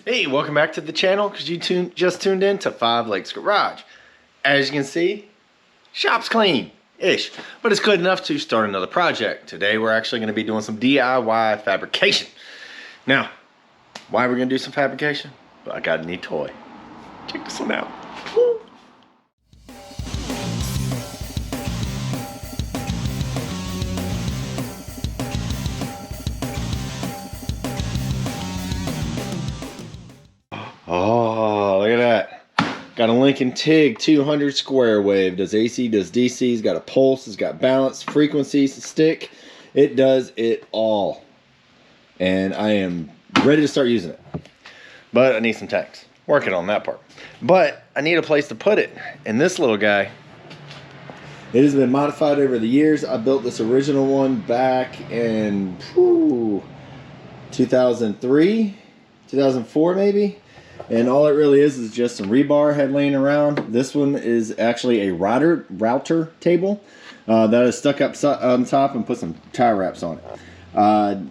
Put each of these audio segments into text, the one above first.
Hey, welcome back to the channel because you just tuned in to 5 Lakes Garage. As you can see, shop's clean-ish, but it's good enough to start another project. Today we're actually going to be doing some DIY fabrication. Now, why are we going to do some fabrication? Well, I got a neat toy. Check this one out. Woo. Oh, look at that. Got a Lincoln TIG 200 square wave. Does AC, does DC. It's got a pulse. It's got balance, frequencies, stick. It does it all. And I am ready to start using it. But I need some tanks. Working on that part. But I need a place to put it. And this little guy, it has been modified over the years. I built this original one back in 2003, 2004 maybe. And all it really is just some rebar I had laying around. This one is actually a router table that is stuck up on top and put some tie wraps on it.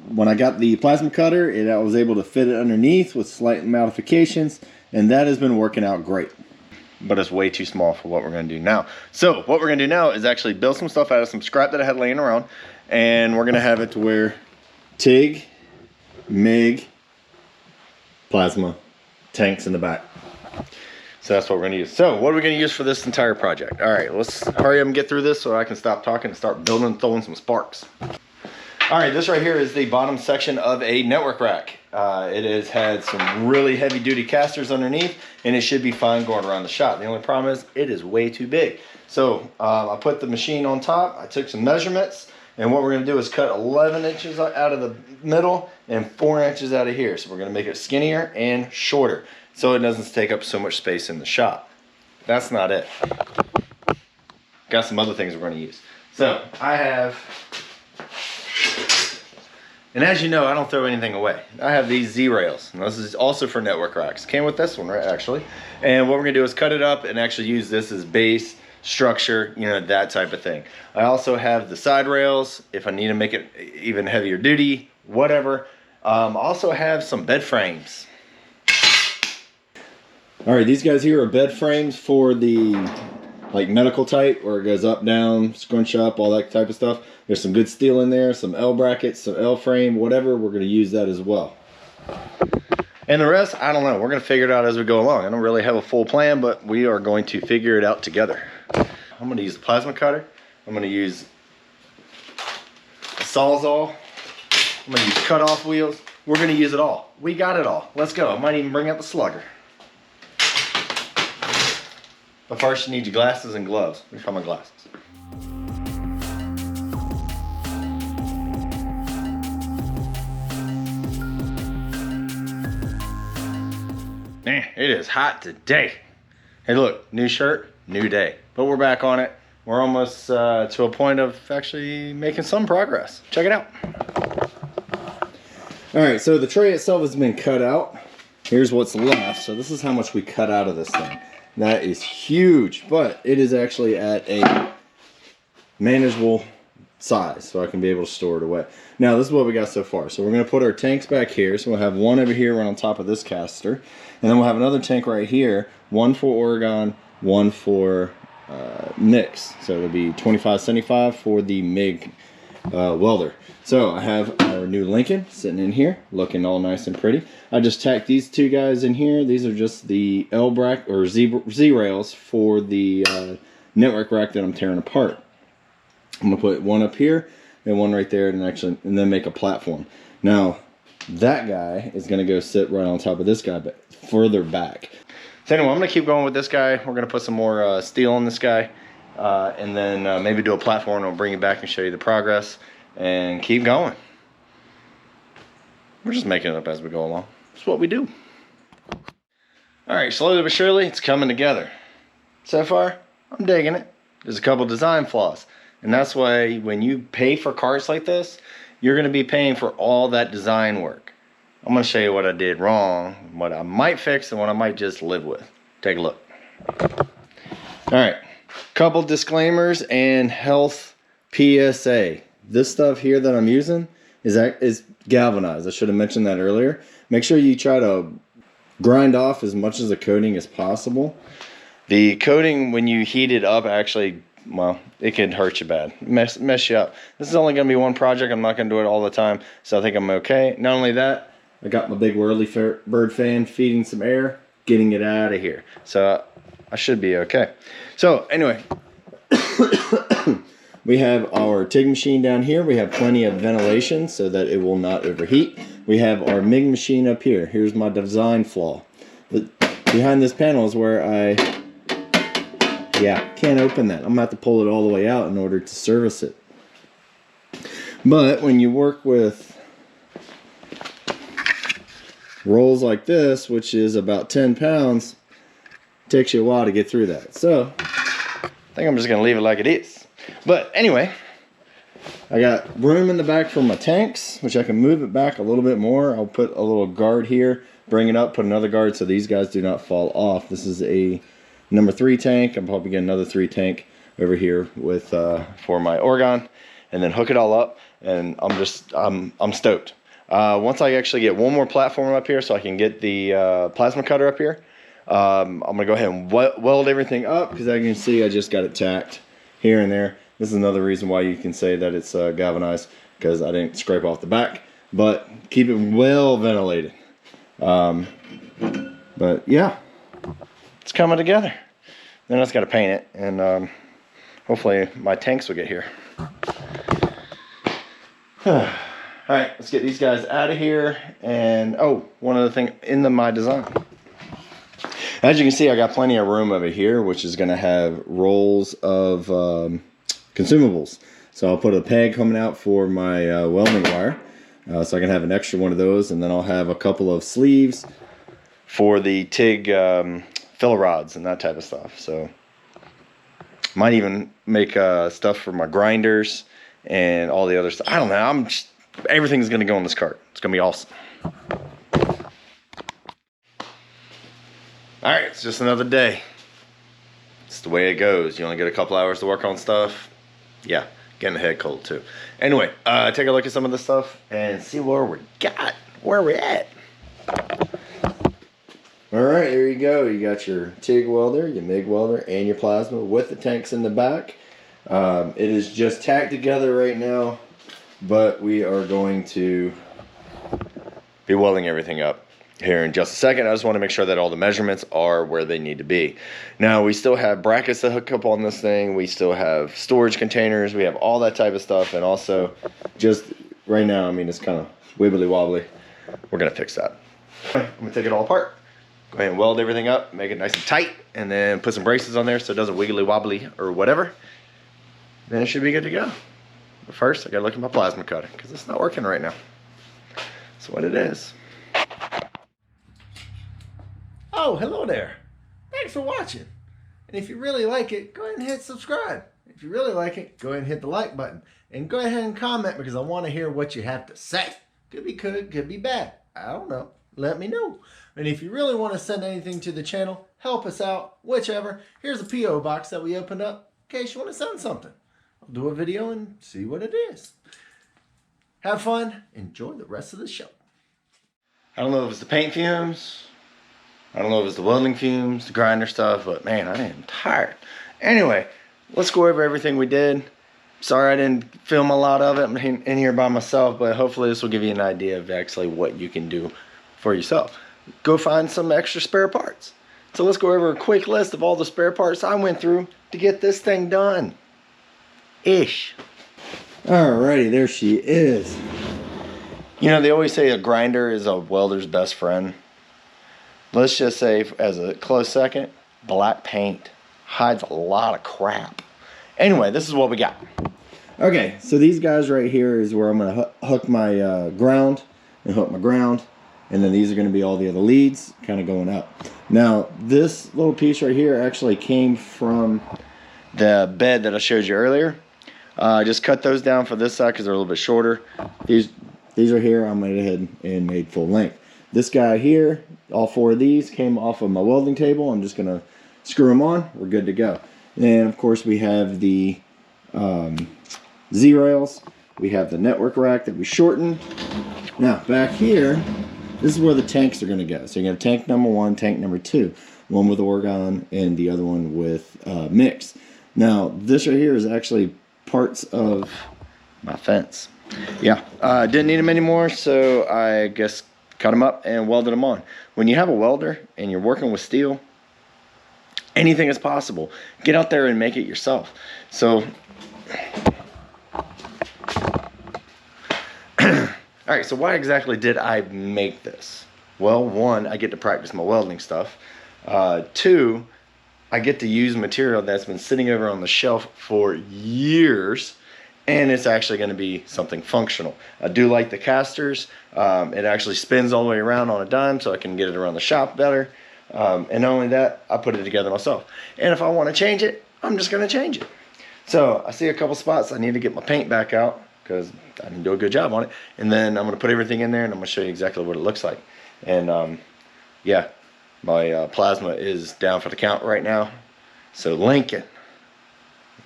When I got the plasma cutter, I was able to fit it underneath with slight modifications, and that has been working out great. But it's way too small for what we're going to do now. So what we're going to do now is actually build some stuff out of some scrap that I had laying around, and we're going to have it to where TIG, MIG, plasma, tanks in the back. So that's what we're going to use. So what are we going to use for this entire project? All right, let's hurry up and get through this so I can stop talking and start building and throwing some sparks. All right, this right here is the bottom section of a network rack. It has had some really heavy duty casters underneath, and it should be fine going around the shop. The only problem is it is way too big. So I put the machine on top. I took some measurements, and what we're going to do is cut 11 inches out of the middle and 4 inches out of here. So we're going to make it skinnier and shorter so it doesn't take up so much space in the shop. That's not it. Got some other things we're going to use. So I have, and as you know, I don't throw anything away. I have these Z-rails. And this is also for network racks. Came with this one, right, actually. And what we're going to do is cut it up and actually use this as base, structure, you know, that type of thing. I also have the side rails if I need to make it even heavier duty, whatever. Also have some bed frames. All right, these guys here are bed frames for the like medical type, where it goes up, down, scrunch up, all that type of stuff. There's some good steel in there, some L brackets, some L frame, whatever. We're going to use that as well. And the rest, I don't know. We're going to figure it out as we go along. I don't really have a full plan, but we are going to figure it out together. I'm going to use the plasma cutter. I'm going to use a Sawzall. I'm going to use cutoff wheels. We're going to use it all. We got it all. Let's go. I might even bring out the slugger. But first you need your glasses and gloves. Let me find my glasses. Man, it is hot today. Hey look, new shirt, new day. But we're back on it. We're almost to a point of actually making some progress. Check it out. All right, so the tray itself has been cut out. Here's what's left. So this is how much we cut out of this thing. That is huge, but it is actually at a manageable size, so I can be able to store it away. Now, this is what we got so far. So we're going to put our tanks back here. So we'll have one over here right on top of this caster. And then we'll have another tank right here, one for Oregon, one for mix. So it'll be 2575 for the MIG welder. So I have our new Lincoln sitting in here, looking all nice and pretty. I just tacked these two guys in here. These are just the L bracket or Z rails for the network rack that I'm tearing apart. I'm gonna put one up here and one right there, and then make a platform. Now that guy is gonna go sit right on top of this guy, but further back. So anyway, I'm gonna keep going with this guy. We're gonna put some more steel on this guy, and then maybe do a platform, and I'll bring you back and show you the progress. And keep going. We're just making it up as we go along. It's what we do. All right, slowly but surely, it's coming together. So far, I'm digging it. There's a couple design flaws. And that's why when you pay for carts like this, you're going to be paying for all that design work. I'm going to show you what I did wrong, what I might fix, and what I might just live with. Take a look. All right, couple disclaimers and health PSA. This stuff here that I'm using is galvanized. I should have mentioned that earlier. Make sure you try to grind off as much of the coating as possible. The coating, when you heat it up, actually, well, it can hurt you bad, mess you up. This is only going to be one project. I'm not going to do it all the time, so I think I'm okay. Not only that, I got my big whirly-bird fan feeding some air, getting it out of here. So I should be okay. So anyway, we have our TIG machine down here. We have plenty of ventilation so that it will not overheat. We have our MIG machine up here. Here's my design flaw. Behind this panel is where can't open that. I'm gonna have to pull it all the way out in order to service it. But when you work with rolls like this, which is about 10 pounds, it takes you a while to get through that. So I think I'm just gonna leave it like it is. But anyway, I got room in the back for my tanks, which I can move it back a little bit more. I'll put a little guard here, bring it up, put another guard so these guys do not fall off. This is a number 3 tank. I'm probably getting another 3 tank over here with for my orgon, and then hook it all up. And I'm stoked. Once I actually get one more platform up here, so I can get the plasma cutter up here, I'm gonna go ahead and weld everything up, because as you can see, I just got it tacked here and there. This is another reason why you can say that it's galvanized, because I didn't scrape off the back, but keep it well ventilated. But yeah, it's coming together. Then I just got to paint it, and hopefully my tanks will get here. All right, let's get these guys out of here. And oh, one other thing in my design. As you can see, I got plenty of room over here, which is going to have rolls of consumables. So I'll put a peg coming out for my welding wire, so I can have an extra one of those, and then I'll have a couple of sleeves for the TIG filler rods and that type of stuff. So might even make stuff for my grinders and all the other stuff. I don't know. Everything's gonna go in this cart. It's gonna be awesome. All right, it's just another day. It's the way it goes. You only get a couple hours to work on stuff. Yeah, getting the head cold too. Anyway, take a look at some of the stuff and see where we at. All right, there you go. You got your TIG welder, your MIG welder, and your plasma with the tanks in the back. It is just tacked together right now, but we are going to be welding everything up here in just a second. I just want to make sure that all the measurements are where they need to be. Now, we still have brackets to hook up on this thing. We still have storage containers. We have all that type of stuff. And also, just right now, I mean, it's kind of wibbly wobbly. We're going to fix that. I'm going to take it all apart. Go ahead and weld everything up, make it nice and tight, and then put some braces on there so it doesn't wiggly wobbly or whatever. Then it should be good to go. But first, I gotta look at my plasma cutter because it's not working right now. That's what it is. Oh, hello there. Thanks for watching. And if you really like it, go ahead and hit subscribe. If you really like it, go ahead and hit the like button. And go ahead and comment, because I want to hear what you have to say. Could be good, could be bad. I don't know. Let me know. And if you really want to send anything to the channel, help us out, whichever, here's a P.O. box that we opened up in case you want to send something. I'll do a video and see what it is. Have fun. Enjoy the rest of the show. I don't know if it's the paint fumes. I don't know if it's the welding fumes, the grinder stuff, but man, I am tired. Anyway, let's go over everything we did. Sorry I didn't film a lot of it. I'm in here by myself, but hopefully this will give you an idea of actually what you can do for yourself. Go find some extra spare parts. So let's go over a quick list of all the spare parts I went through to get this thing done. Ish. Alrighty, there she is. You know, they always say a grinder is a welder's best friend. Let's just say, as a close second, black paint hides a lot of crap. Anyway, this is what we got. Okay, so these guys right here is where I'm going to hook my ground and hook my ground. And then these are going to be all the other leads kind of going up. Now, this little piece right here actually came from the bed that I showed you earlier. I just cut those down for this side because they're a little bit shorter. These are here. I went ahead and made full length. This guy here, all 4 of these came off of my welding table. I'm just going to screw them on. We're good to go. And of course, we have the Z-rails. We have the network rack that we shortened. Now, back here, This is where the tanks are going to go. So you have tank number 1, tank number 2. One with orgon and the other one with mix. Now, this right here is actually parts of my fence. Yeah, didn't need them anymore, so I guess cut them up and welded them on. When you have a welder and you're working with steel, anything is possible. Get out there and make it yourself. So, all right, so why exactly did I make this? Well, 1, I get to practice my welding stuff. 2, I get to use material that's been sitting over on the shelf for years, and it's actually going to be something functional. I do like the casters. It actually spins all the way around on a dime, so I can get it around the shop better. And not only that, I put it together myself. And if I want to change it, I'm just going to change it. So I see a couple spots I need to get my paint back out, because I didn't do a good job on it. And then I'm going to put everything in there, and I'm going to show you exactly what it looks like. And yeah, my plasma is down for the count right now. So Lincoln,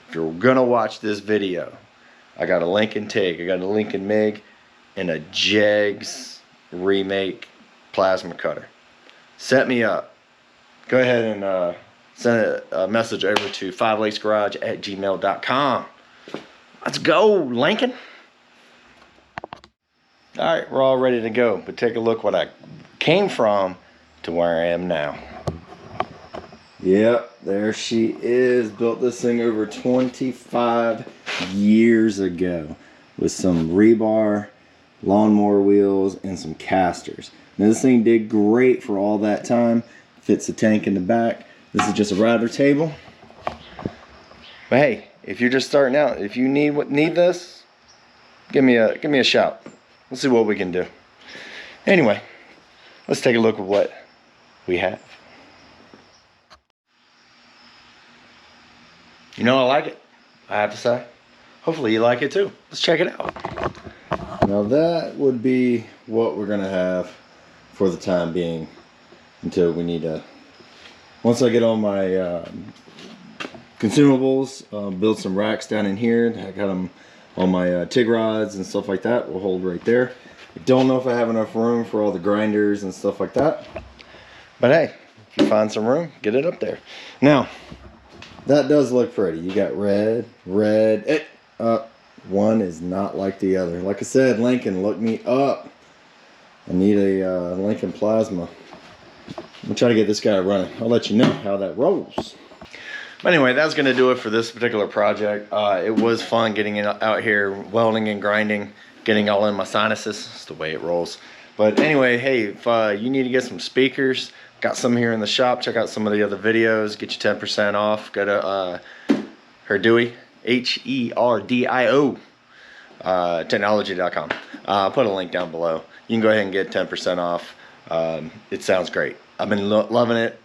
if you're going to watch this video, I got a Lincoln TIG, I got a Lincoln MIG, and a Jegs remake plasma cutter. Set me up. Go ahead and send a message over to 5lakesgarage@gmail.com. Let's go, Lincoln. All right, we're all ready to go, but take a look what I came from to where I am now. Yep, there she is. Built this thing over 25 years ago with some rebar, lawnmower wheels, and some casters. Now this thing did great for all that time. Fits a tank in the back. This is just a router table. But hey, if you're just starting out, if you need this, give me a shout. Let's see what we can do. Anyway, let's take a look at what we have. You know, I like it, I have to say. Hopefully you like it too. Let's check it out. Now that would be what we're gonna have for the time being, until we need to, once I get all my consumables, build some racks down in here. I got them, all my TIG rods and stuff like that will hold right there. I don't know if I have enough room for all the grinders and stuff like that, but hey, if you find some room, get it up there. Now, that does look pretty. You got red. One is not like the other. Like I said, Lincoln, look me up. I need a Lincoln plasma. I'm gonna try to get this guy running. I'll let you know how that rolls. But anyway, that's gonna do it for this particular project. It was fun getting out here, welding and grinding, getting all in my sinuses. It's the way it rolls. But anyway, hey, if you need to get some speakers, got some here in the shop. Check out some of the other videos. Get you 10% off. Go to Herdio, H-E-R-D-I-O, technology.com. I'll put a link down below. You can go ahead and get 10% off. It sounds great. I've been loving it.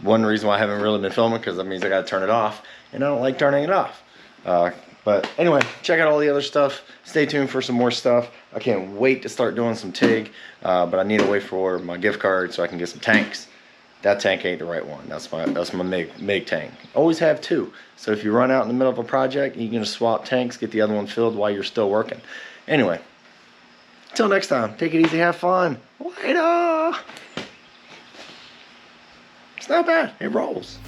One reason why I haven't really been filming, because that means I got to turn it off, and I don't like turning it off. But anyway, check out all the other stuff. Stay tuned for some more stuff. I can't wait to start doing some TIG, but I need to wait for my gift card so I can get some tanks. That tank ain't the right one. That's my MIG tank. Always have 2. So if you run out in the middle of a project, you can just swap tanks, get the other one filled while you're still working. Anyway, until next time, take it easy, have fun. Later. It's not bad. It rolls.